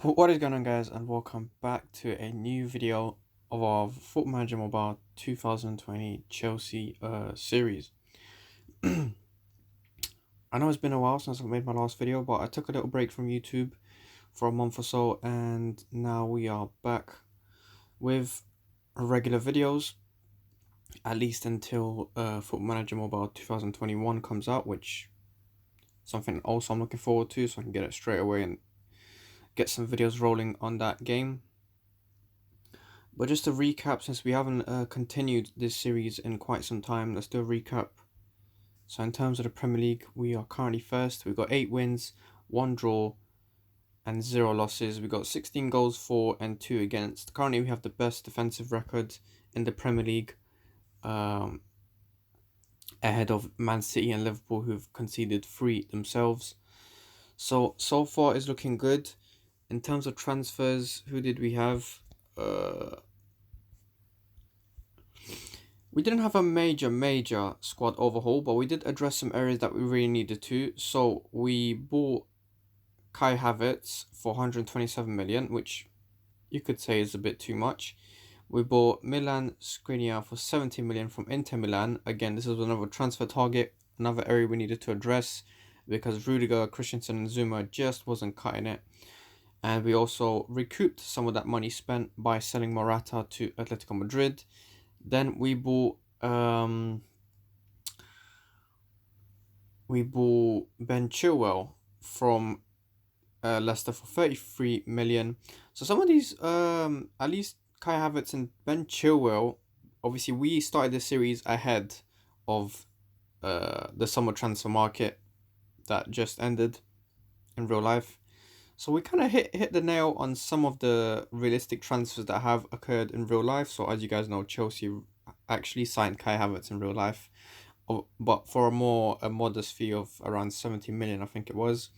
What is going on, guys, and welcome back to a new video of our Football Manager Mobile 2020 Chelsea series. I know it's been a while since I made my last video, but I took a little break from YouTube for a month or so, and now we are back with regular videos, at least until Football Manager Mobile 2021 comes out, which is something also I'm looking forward to, so I can get it straight away and get some videos rolling on that game. But just to recap, since we haven't continued this series in quite some time, let's do a recap. So in terms of the Premier League, we are currently first. We've got 8 wins, 1 draw, and 0 losses. We've got 16 goals for and 2 against. Currently, we have the best defensive record in the Premier League, ahead of Man City and Liverpool, who've conceded 3 themselves. So far it's looking good. In terms of transfers, who did we have? We didn't have a major squad overhaul, but we did address some areas that we really needed to. So we bought Kai Havertz for 127 million, which you could say is a bit too much. We bought Milan Skriniar for 70 million from Inter Milan. Again, this is another transfer target, another area we needed to address because Rudiger, Christensen and Zuma just wasn't cutting it. And we also recouped some of that money spent by selling Morata to Atletico Madrid. Then we bought Ben Chilwell from Leicester for 33 million. So some of these, at least Kai Havertz and Ben Chilwell, obviously we started this series ahead of the summer transfer market that just ended in real life. So we kind of hit the nail on some of the realistic transfers that have occurred in real life. So as you guys know, Chelsea actually signed Kai Havertz in real life, but for a modest fee of around 70 million, I think it was.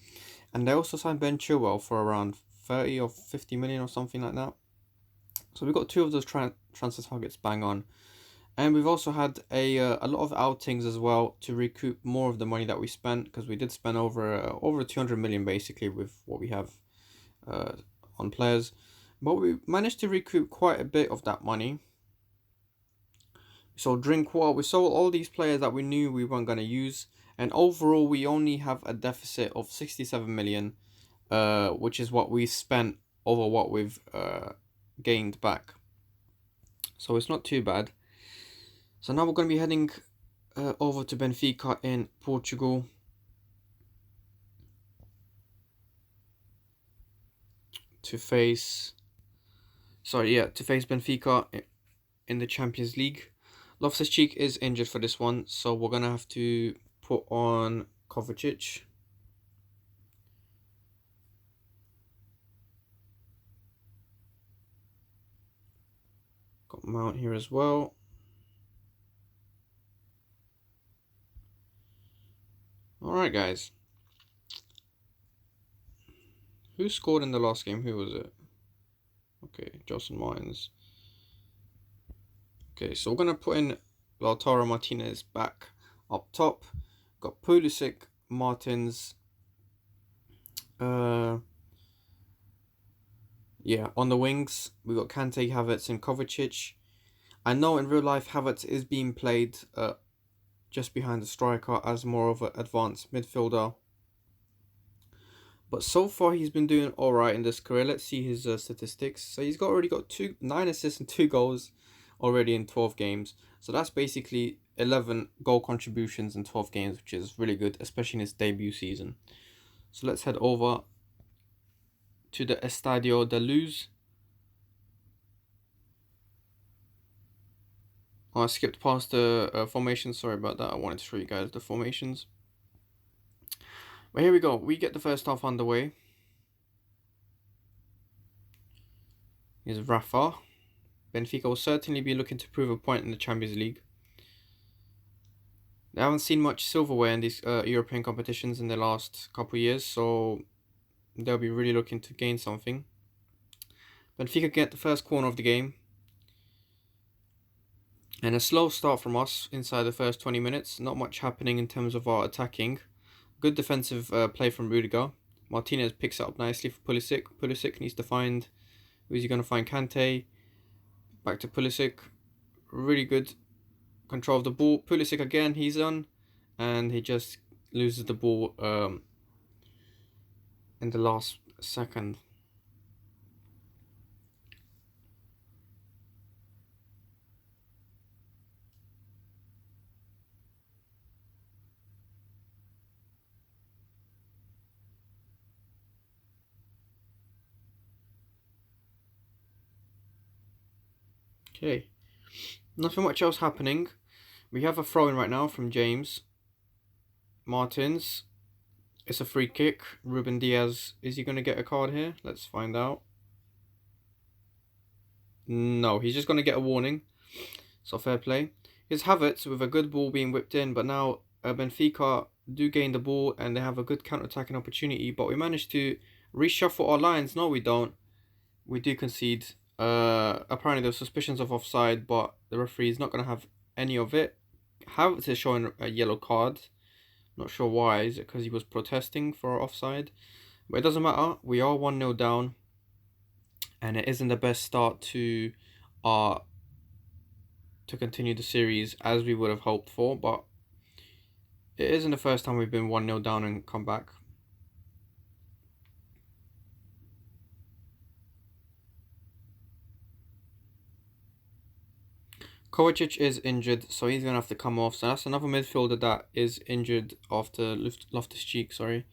And they also signed Ben Chilwell for around 30 or 50 million or something like that. So we got 2 of those transfer targets bang on. And we've also had a lot of outings as well to recoup more of the money that we spent, because we did spend over 200 million basically with what we have on players. But we managed to recoup quite a bit of that money. So we sold all these players that we knew we weren't going to use. And overall, we only have a deficit of 67 million, which is what we spent over what we've gained back. So it's not too bad. So now we're going to be heading over to Benfica in Portugal to face Benfica in the Champions League. Loftus-Cheek is injured for this one, so we're going to have to put on Kovacic. Got Mount here as well. Alright, guys. Who scored in the last game? Who was it? Okay, Jocelyn Martins. Okay, so we're going to put in Lautaro Martinez back up top. Got Pulisic, Martins. On the wings, we got Kante, Havertz and Kovacic. I know in real life Havertz is being played just behind the striker as more of an advanced midfielder. But so far he's been doing alright in this career. Let's see his statistics. So he's already got 9 assists and 2 goals already in 12 games. So that's basically 11 goal contributions in 12 games, which is really good, especially in his debut season. So let's head over to the Estadio da Luz. Oh, I skipped past the formation. Sorry about that. I wanted to show you guys the formations. But here we go. We get the first half underway. Here's Rafa. Benfica will certainly be looking to prove a point in the Champions League. They haven't seen much silverware in these European competitions in the last couple of years, so they'll be really looking to gain something. Benfica get the first corner of the game. And a slow start from us inside the first 20 minutes. Not much happening in terms of our attacking. Good defensive play from Rudiger. Martinez picks it up nicely for Pulisic. Pulisic needs to find, who's he going to find? Kante. Back to Pulisic. Really good control of the ball. Pulisic again, he's on. And he just loses the ball in the last second. Okay. Nothing much else happening. We have a throw-in right now from James Martins. It's a free kick. Ruben Diaz, is he going to get a card here? Let's find out. No, he's just going to get a warning. So fair play. Here's Havertz with a good ball being whipped in, but now Benfica do gain the ball and they have a good counter-attacking opportunity, but we managed to reshuffle our lines. No, we don't. We do concede. Apparently there were suspicions of offside, but the referee is not going to have any of it. Havertz is showing a yellow card. Not sure why. Is it because he was protesting for offside? But it doesn't matter. We are 1-0 down. And it isn't the best start to continue the series as we would have hoped for. But it isn't the first time we've been 1-0 down and come back. Kovacic is injured, so he's going to have to come off. So that's another midfielder that is injured after Loftus-Cheek, sorry.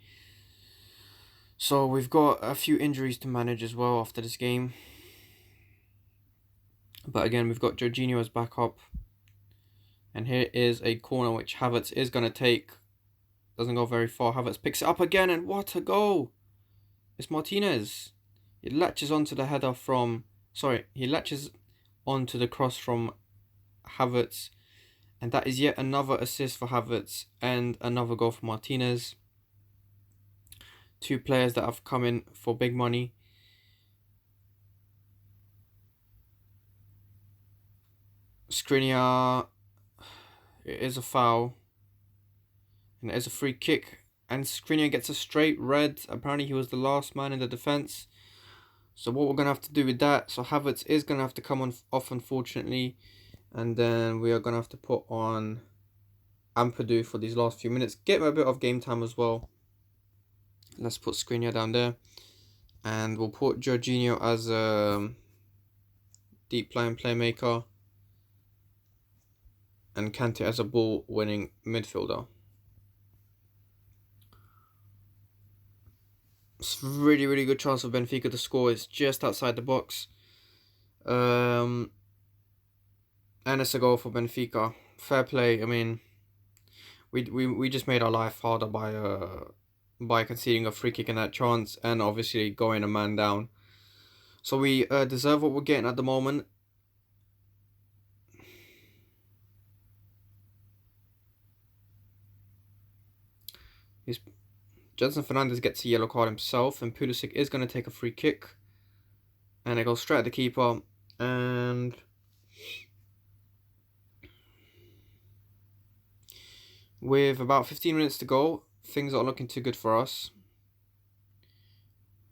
So we've got a few injuries to manage as well after this game. But again, we've got Jorginho as backup. And here is a corner which Havertz is going to take. Doesn't go very far. Havertz picks it up again, and what a goal! It's Martinez. He latches onto the header from... Sorry, he latches onto the cross from Havertz. And that is yet another assist for Havertz and another goal for Martinez. Two players that have come in for big money. Skriniar, it is a foul. And it is a free kick. And Skriniar gets a straight red. Apparently he was the last man in the defence. So what we're going to have to do with that. So Havertz is going to have to come off, unfortunately. And then we are going to have to put on Ampadu for these last few minutes. Get him a bit of game time as well. Let's put Skriniar down there. And we'll put Jorginho as a deep line playmaker. And Kante as a ball-winning midfielder. It's really, really good chance for Benfica to score. It's just outside the box. And it's a goal for Benfica. Fair play. I mean, we just made our life harder by conceding a free kick in that chance and obviously going a man down. So we deserve what we're getting at the moment. Jadson Fernandez gets a yellow card himself, and Pulisic is going to take a free kick. And it goes straight at the keeper. And with about 15 minutes to go, things are looking too good for us.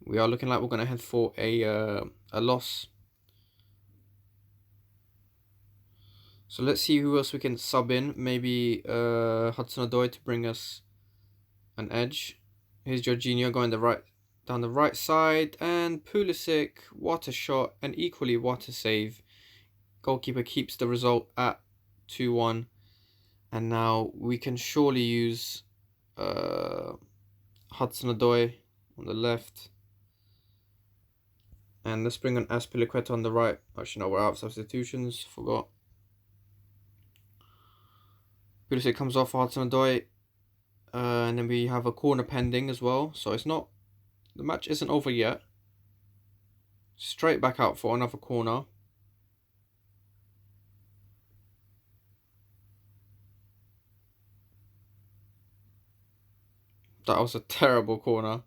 We are looking like we're going to head for a loss. So let's see who else we can sub in. Maybe Hudson-Odoi to bring us an edge. Here's Jorginho going down the right side. And Pulisic, what a shot. And equally, what a save. Goalkeeper keeps the result at 2-1. And now we can surely use Hudson-Odoi on the left. And let's bring on Azpilicueta on the right. Actually, no, we're out of substitutions. Forgot. Pulisic comes off for Hudson-Odoi. And then we have a corner pending as well. So it's not... The match isn't over yet. Straight back out for another corner. That was a terrible corner.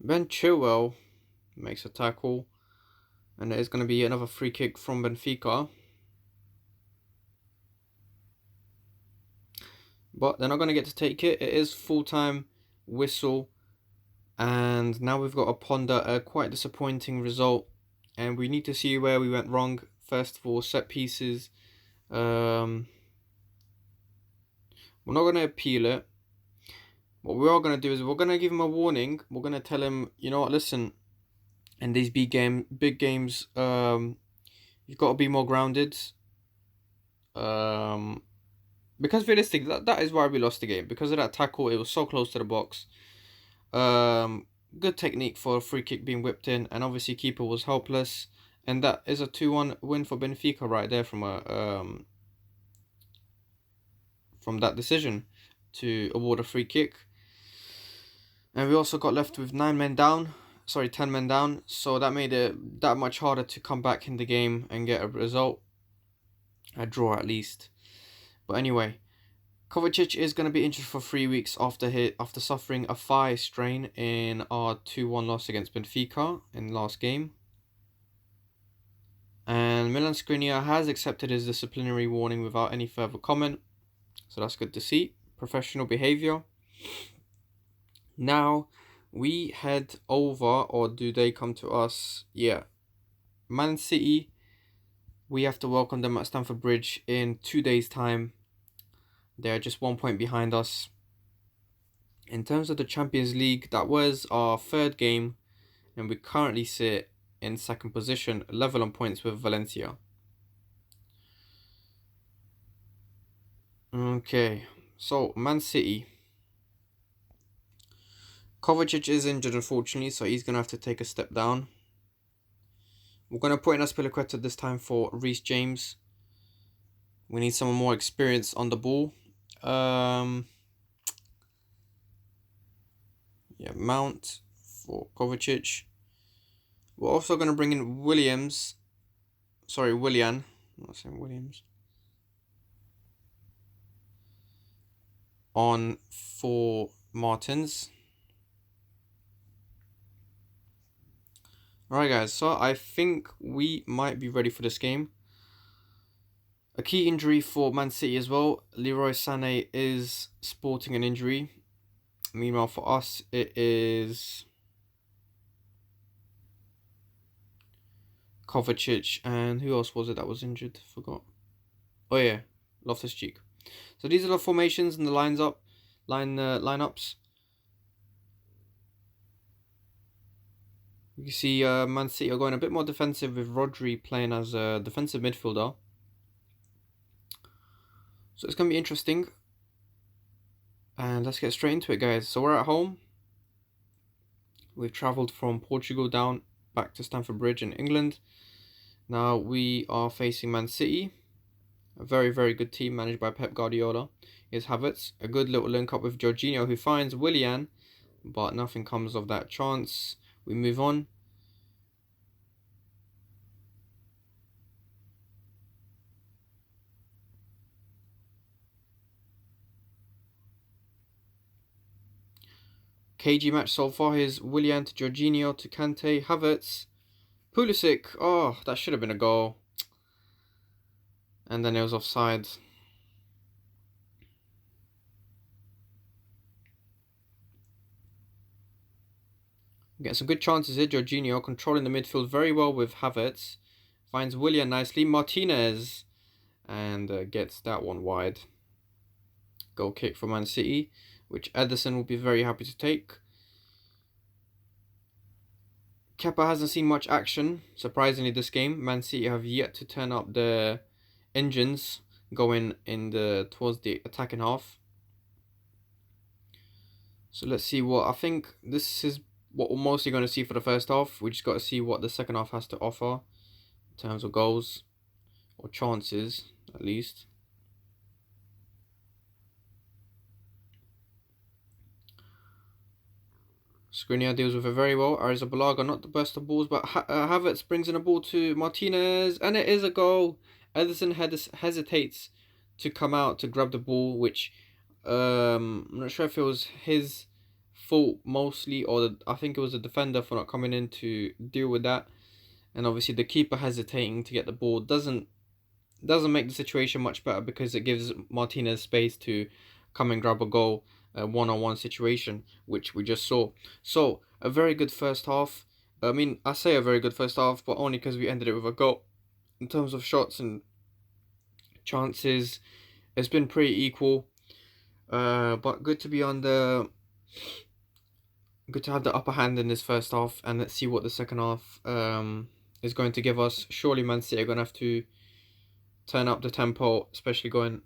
Ben Chilwell makes a tackle, and it is going to be another free kick from Benfica. But they're not going to get to take it. It is full-time whistle. And now we've got to ponder a quite disappointing result. And we need to see where we went wrong. First of all, set pieces. We're not going to appeal it. What we are going to do is we're going to give him a warning. We're going to tell him, you know what, listen, in these big games, you've got to be more grounded. Because realistically, that is why we lost the game. Because of that tackle, it was so close to the box. Good technique for a free kick being whipped in, and obviously keeper was helpless. And that is a 2-1 win for Benfica right there from that decision to award a free kick. And we also got left with 10 men down, so that made it that much harder to come back in the game and get a result, a draw at least. But anyway, Kovacic is going to be injured for 3 weeks after suffering a thigh strain in our 2-1 loss against Benfica in the last game. And Milan Skriniar has accepted his disciplinary warning without any further comment, so that's good to see. Professional behaviour. Now we head over, or do they come to us? Yeah. Man City, we have to welcome them at Stamford Bridge in 2 days' time. They're just 1 point behind us. In terms of the Champions League, that was our third game, and we currently sit in second position, level on points with Valencia. Okay, so Man City. Kovacic is injured, unfortunately, so he's going to have to take a step down. We're going to put in Azpilicueta this time for Reece James. We need someone more experienced on the ball. Mount for Kovacic. We're also going to bring in Willian. I'm not saying Williams. On for Martins. Alright guys, so I think we might be ready for this game. A key injury for Man City as well. Leroy Sané is sporting an injury. Meanwhile for us, it is Kovacic, and who else was it that was injured? Forgot. Oh yeah, Loftus-Cheek. So these are the formations and the lineups. You can see Man City are going a bit more defensive with Rodri playing as a defensive midfielder. So it's going to be interesting. And let's get straight into it, guys. So we're at home. We've travelled from Portugal down back to Stamford Bridge in England. Now we are facing Man City. A very, very good team managed by Pep Guardiola. Here's Havertz. A good little link up with Jorginho, who finds Willian. But nothing comes of that chance. We move on. KG match so far. Here's Willian to Jorginho to Kante. Havertz. Pulisic. Oh, that should have been a goal. And then it was offside. Getting some good chances here. Jorginho controlling the midfield very well with Havertz. Finds Willian nicely. Martinez. And gets that one wide. Goal kick for Man City, which Ederson will be very happy to take. Kepa hasn't seen much action, surprisingly, this game. Man City have yet to turn up the engines going towards the attacking half. So let's see what, I think this is what we're mostly going to see for the first half. We just got to see what the second half has to offer in terms of goals or chances, at least. Skriniar deals with it very well. Arrizabalaga, not the best of balls, but Havertz brings in a ball to Martinez, and it is a goal. Ederson hesitates to come out to grab the ball, which I'm not sure if it was his fault mostly, or I think it was the defender for not coming in to deal with that, and obviously the keeper hesitating to get the ball doesn't make the situation much better because it gives Martinez space to come and grab a goal, a one-on-one situation, which we just saw. So a very good first half. I mean, I say a very good first half, but only because we ended it with a goal. In terms of shots and chances, it's been pretty equal. But good to be on the good to have the upper hand in this first half, and let's see what the second half is going to give us. Surely Man City are going to have to turn up the tempo, especially going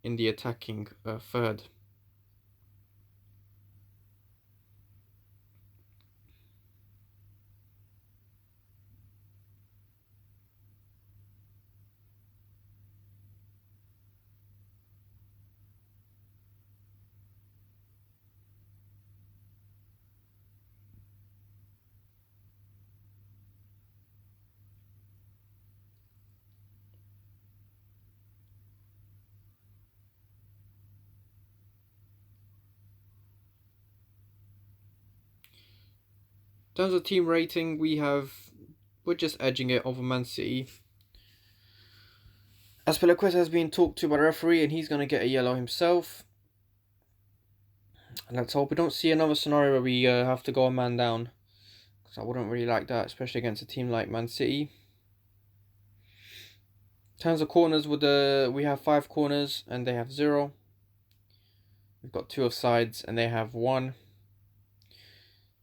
in the attacking third. In terms of team rating, we're just edging it over Man City. Azpilicueta has been talked to by the referee, and he's going to get a yellow himself. And let's hope we don't see another scenario where we have to go a man down, because I wouldn't really like that, especially against a team like Man City. In terms of corners, we have 5 corners and they have 0. We've got 2 offsides and they have 1.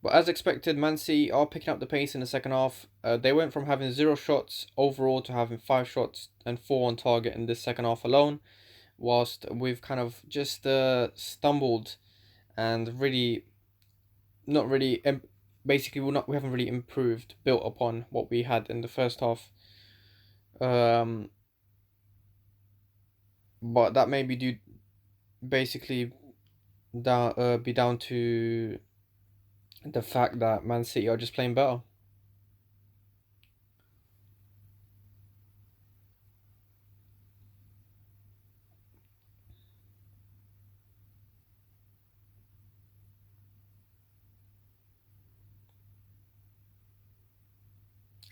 But as expected, Man City are picking up the pace in the second half. They went from having 0 shots overall to having 5 shots and 4 on target in this second half alone, whilst we've kind of just stumbled and really not really basically we haven't really improved, built upon what we had in the first half. But that may be due basically be down to the fact that Man City are just playing better.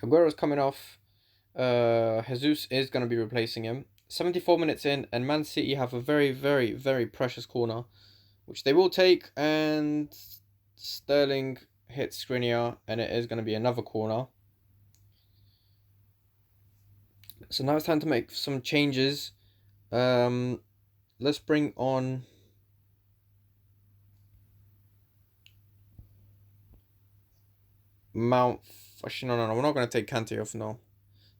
Aguero's coming off. Jesus is going to be replacing him. 74 minutes in, and Man City have a very, very, very precious corner, which they will take, and Sterling hits Skriniar, and it is going to be another corner. So now it's time to make some changes. Let's bring on Mount. Actually, no, we're not going to take Kante off, no.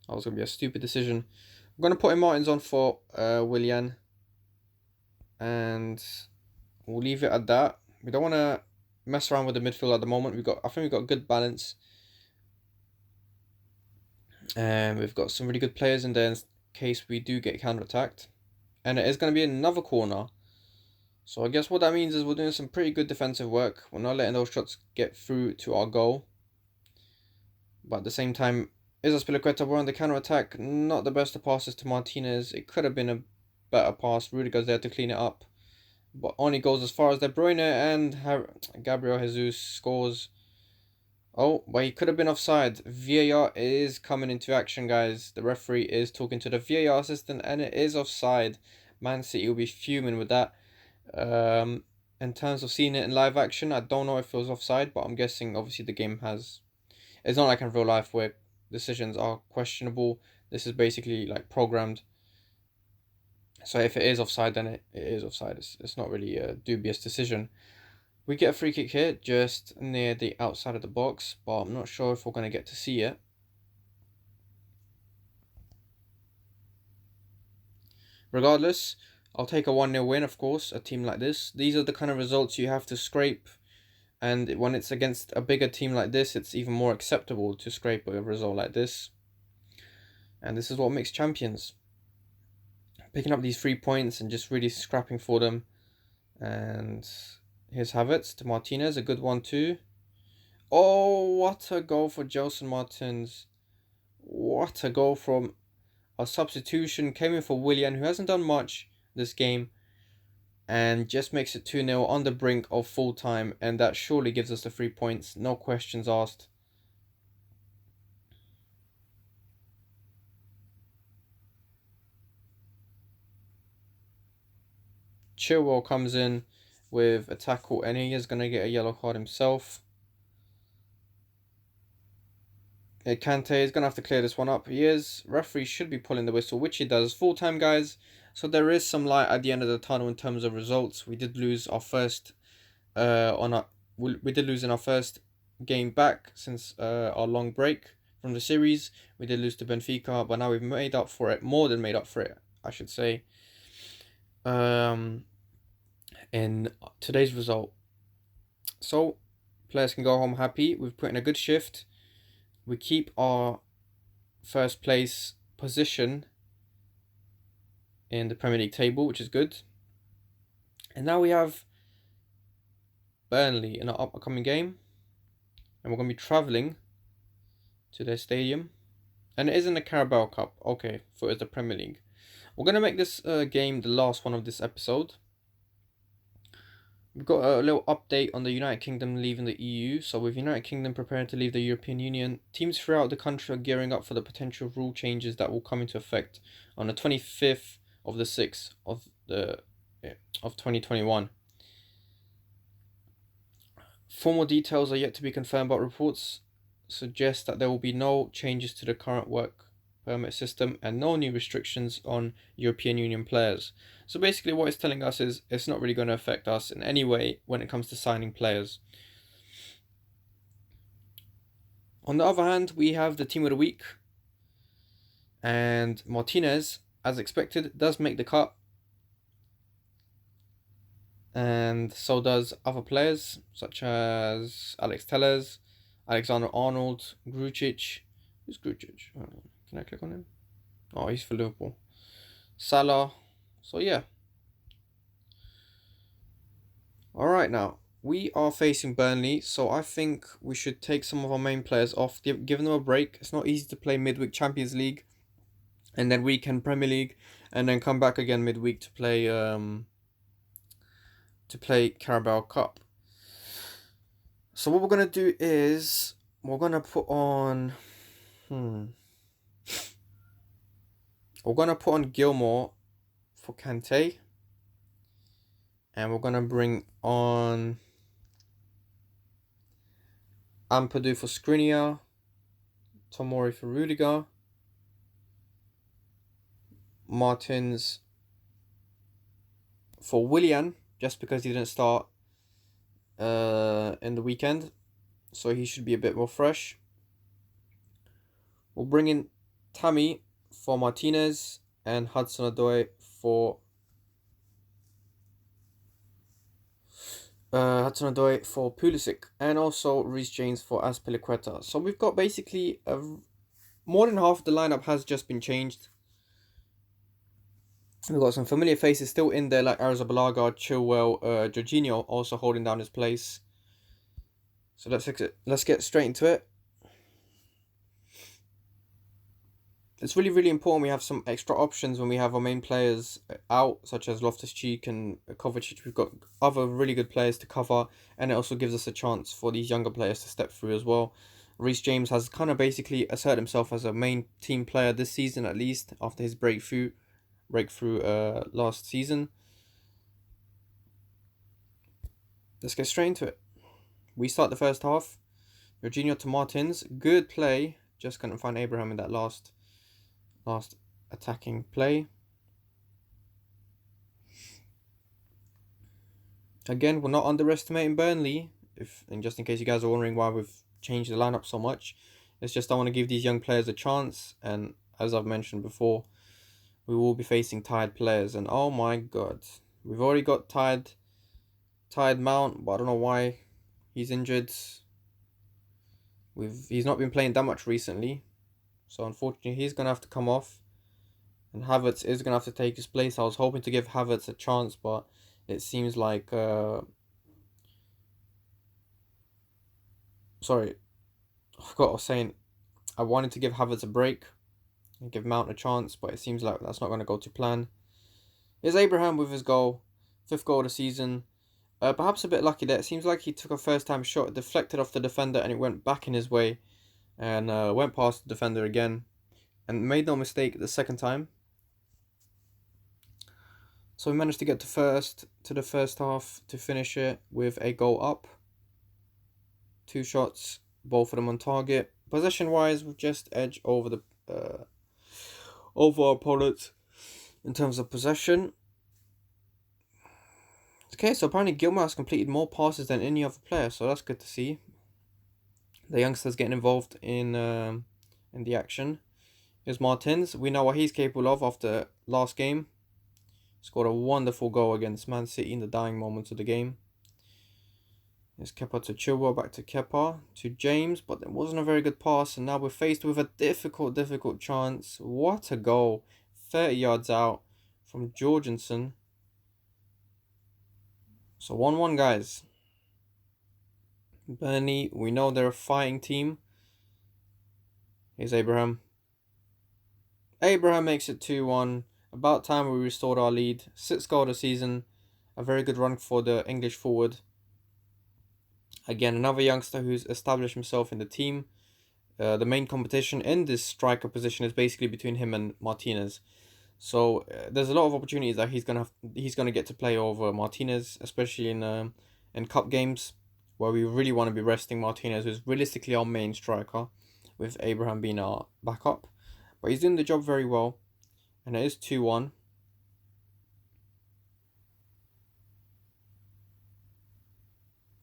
That was going to be a stupid decision. I'm going to put in Martins on for Willian. And we'll leave it at that. We don't want to mess around with the midfield at the moment. I think we've got good balance. And we've got some really good players in there in case we do get counter-attacked. And it is going to be another corner. So I guess what that means is we're doing some pretty good defensive work. We're not letting those shots get through to our goal. But at the same time, Azpilicueta, we're on the counter-attack. Not the best of passes to Martinez. It could have been a better pass. Rudiger's there to clean it up. But only goes as far as De Bruyne, and Gabriel Jesus scores. Oh, but he could have been offside. VAR is coming into action, guys. The referee is talking to the VAR assistant, and it is offside. Man City will be fuming with that. In terms of seeing it in live action, I don't know if it was offside, but I'm guessing obviously the game has... It's not like in real life where decisions are questionable. This is basically like programmed. So if it is offside, then it is offside. It's not really a dubious decision. We get a free kick here, just near the outside of the box, but I'm not sure if we're going to get to see it. Regardless, I'll take a 1-0 win, of course, a team like this. These are the kind of results you have to scrape. And when it's against a bigger team like this, it's even more acceptable to scrape a result like this. And this is what makes champions. Picking up these 3 points and just really scrapping for them. And here's Havertz to Martinez, a good one too. Oh, what a goal for Gelson Martins. What a goal from a substitution. Came in for Willian, who hasn't done much this game. and just makes it 2-0 on the brink of full time, and that surely gives us the 3 points, no questions asked. Chilwell comes in with a tackle, and he is going to get a yellow card himself. Kante is going to have to clear this one up. He is. Referee should be pulling the whistle, which he does. Full time, guys. So there is some light at the end of the tunnel in terms of results. We did lose our first we did lose in our first game back since our long break from the series. We did lose to Benfica, but now we've made up for it, more than made up for it, I should say. In today's result, so players can go home happy. We've put in a good shift. We keep our first place position in the Premier League table, which is good. And now we have Burnley in our upcoming game, and we're going to be travelling to their stadium, and it isn't the Carabao Cup. Okay, for it's the Premier League. We're going to make this game the last one of this episode. We've got a little update on the United Kingdom leaving the EU. So with United Kingdom preparing to leave the European Union, teams throughout the country are gearing up for the potential rule changes that will come into effect on the 25th of the 6th of 2021. Formal details are yet to be confirmed, but reports suggest that there will be no changes to the current work permit system and no new restrictions on European Union players. So basically what it's telling us is it's not really going to affect us in any way when it comes to signing players. On the other hand, we have the team of the week, and Martinez, as expected, does make the cut, and so does other players such as Alex Telles, Alexander-Arnold, Grujic. Who's Grujic? Can I click on him? Oh, he's for Liverpool. Salah. So yeah. Alright, now we are facing Burnley, so I think we should take some of our main players off, give them a break. It's not easy to play midweek Champions League and then weekend Premier League, and then come back again midweek to play Carabao Cup. So what we're gonna do is we're gonna put on we're gonna put on Gilmore for Kante, and we're gonna bring on Ampadu for Skriniar, Tomori for Rudiger, Martins for Willian, just because he didn't start in the weekend, so he should be a bit more fresh. We'll bring in Tammy for Martinez and Hudson-Odoi for Pulisic, and also Reece James for Azpilicueta. So we've got basically more than half the lineup has just been changed. We've got some familiar faces still in there, like Arrizabalaga, Chilwell, Jorginho also holding down his place. So let's get straight into it. It's really, really important we have some extra options when we have our main players out, such as Loftus-Cheek and Kovacic. We've got other really good players to cover, and it also gives us a chance for these younger players to step through as well. Reece James has kind of basically asserted himself as a main team player this season, at least after his breakthrough last season. Let's get straight into it. We start the first half. Jorginho to Martins, good play. Just couldn't find Abraham in that last attacking play. Again, we're not underestimating Burnley. And just in case you guys are wondering why we've changed the lineup so much, it's just I want to give these young players a chance. And as I've mentioned before, we will be facing tired players, and oh my god, we've already got tired Mount, but I don't know why he's injured. He's not been playing that much recently, so unfortunately he's gonna have to come off, and Havertz is gonna have to take his place. I was hoping to give Havertz a chance, but it seems like sorry, I forgot what I was saying. I wanted to give Havertz a break and give Mount a chance, but it seems like that's not going to go to plan. Here's Abraham with his goal. fifth goal of the season. Perhaps a bit lucky there. It seems like he took a first time shot, deflected off the defender, and it went back in his way, and went past the defender again, and made no mistake the second time. So we managed to get to the first half to finish it with a goal up. 2 shots, both of them on target. Possession wise, we've just edged over the over our opponents in terms of possession. Okay, so apparently Gilmore has completed more passes than any other player, so that's good to see. The youngsters getting involved in the action. Here's Martins. We know what he's capable of after last game. Scored a wonderful goal against Man City in the dying moments of the game. Here's Kepa to Chilwell, back to Kepa, to James, but it wasn't a very good pass, and now we're faced with a difficult chance. What a goal. 30 yards out from Jorgensen. So 1-1, guys. Burnley, we know they're a fighting team. Here's Abraham. Abraham makes it 2-1. About time we restored our lead. 6th goal of the season. A very good run for the English forward. Again, another youngster who's established himself in the team. The main competition in this striker position is basically between him and Martinez. So there's a lot of opportunities that he's gonna get to play over Martinez, especially in cup games where we really want to be resting Martinez, who's realistically our main striker, with Abraham being our backup. But he's doing the job very well, and it is 2-1.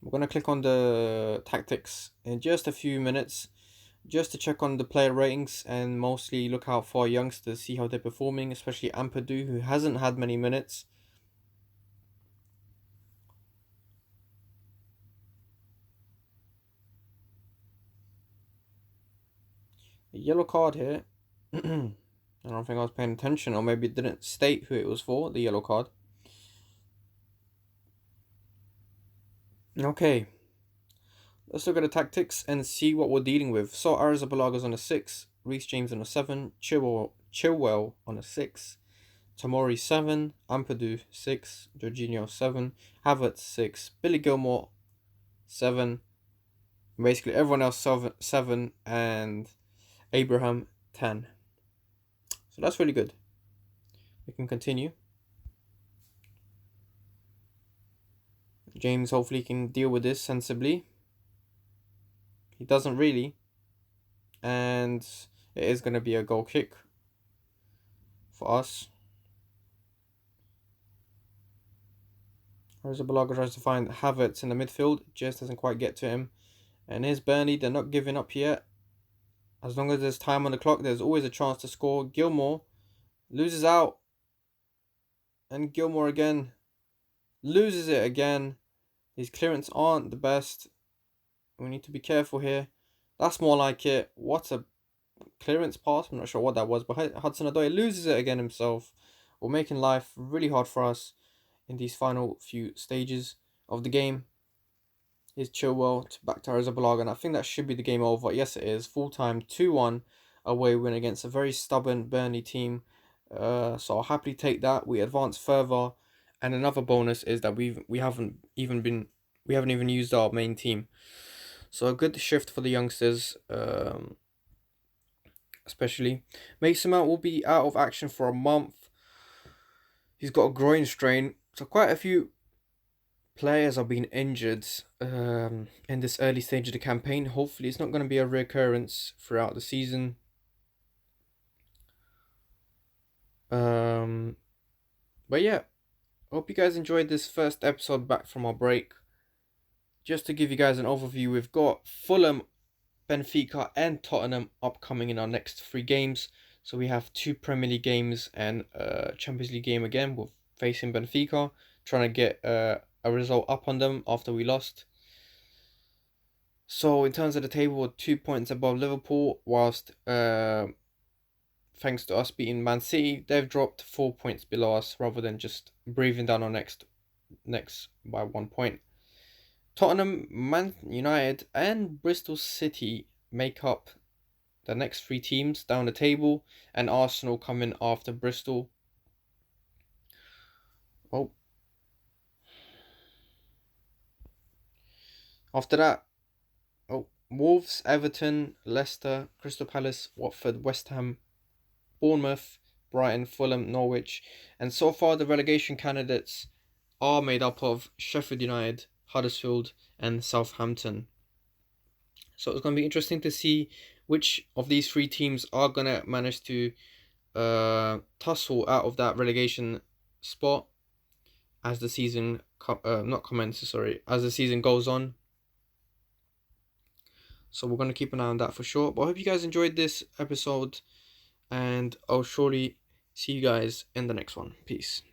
We're going to click on the tactics in just a few minutes, just to check on the player ratings and mostly look out for youngsters, see how they're performing, especially Ampadu, who hasn't had many minutes. A yellow card here. I don't think I was paying attention, or maybe it didn't state who it was for, the yellow card. Okay, let's look at the tactics and see what we're dealing with. So Arrizabalaga's on a 6, Reece James on a 7, Chilwell on a 6, Tomori 7, Ampadu 6, Jorginho 7, Havertz 6, Billy Gilmore 7, basically everyone else 7, and Abraham 10. So that's really good. We can continue. James hopefully can deal with this sensibly. He doesn't really. And it is going to be a goal kick for us. Arrizabalaga tries to find Havertz in the midfield. Just doesn't quite get to him. And here's Burnley. They're not giving up yet. As long as there's time on the clock, there's always a chance to score. Gilmore loses out. And Gilmore again loses it again. His clearance aren't the best. We need to be careful here. That's more like it. What a clearance pass. I'm not sure what that was. But Hudson-Odoi loses it again himself. We're making life really hard for us in these final few stages of the game. Here's Chilwell back to Arrizabalaga, and I think that should be the game over. Yes, it is. Full time, 2-1 away win against a very stubborn Burnley team. So I'll happily take that. We advance further, and another bonus is that we haven't even used our main team. So a good shift for the youngsters, especially. Mason Mount will be out of action for a month. He's got a groin strain, so quite a few players are being injured in this early stage of the campaign. Hopefully it's not going to be a recurrence throughout the season. But yeah, hope you guys enjoyed this first episode back from our break. Just to give you guys an overview, we've got Fulham, Benfica and Tottenham upcoming in our next 3 games. So we have 2 Premier League games and a Champions League game again. We're facing Benfica, trying to get a result up on them after we lost. So in terms of the table, we're 2 points above Liverpool, whilst thanks to us beating Man City, they've dropped 4 points below us rather than just breathing down our necks by 1 point. Tottenham, Man United and Bristol City make up the next 3 teams down the table, and Arsenal come in after Bristol. Oh, After that, oh, Wolves, Everton, Leicester, Crystal Palace, Watford, West Ham, Bournemouth, Brighton, Fulham, Norwich. And so far, the relegation candidates are made up of Sheffield United, Huddersfield, and Southampton. So it's going to be interesting to see which of these three teams are going to manage to tussle out of that relegation spot as the season not commences, sorry, as the season goes on. So we're going to keep an eye on that for sure. But I hope you guys enjoyed this episode, and I'll surely see you guys in the next one. Peace.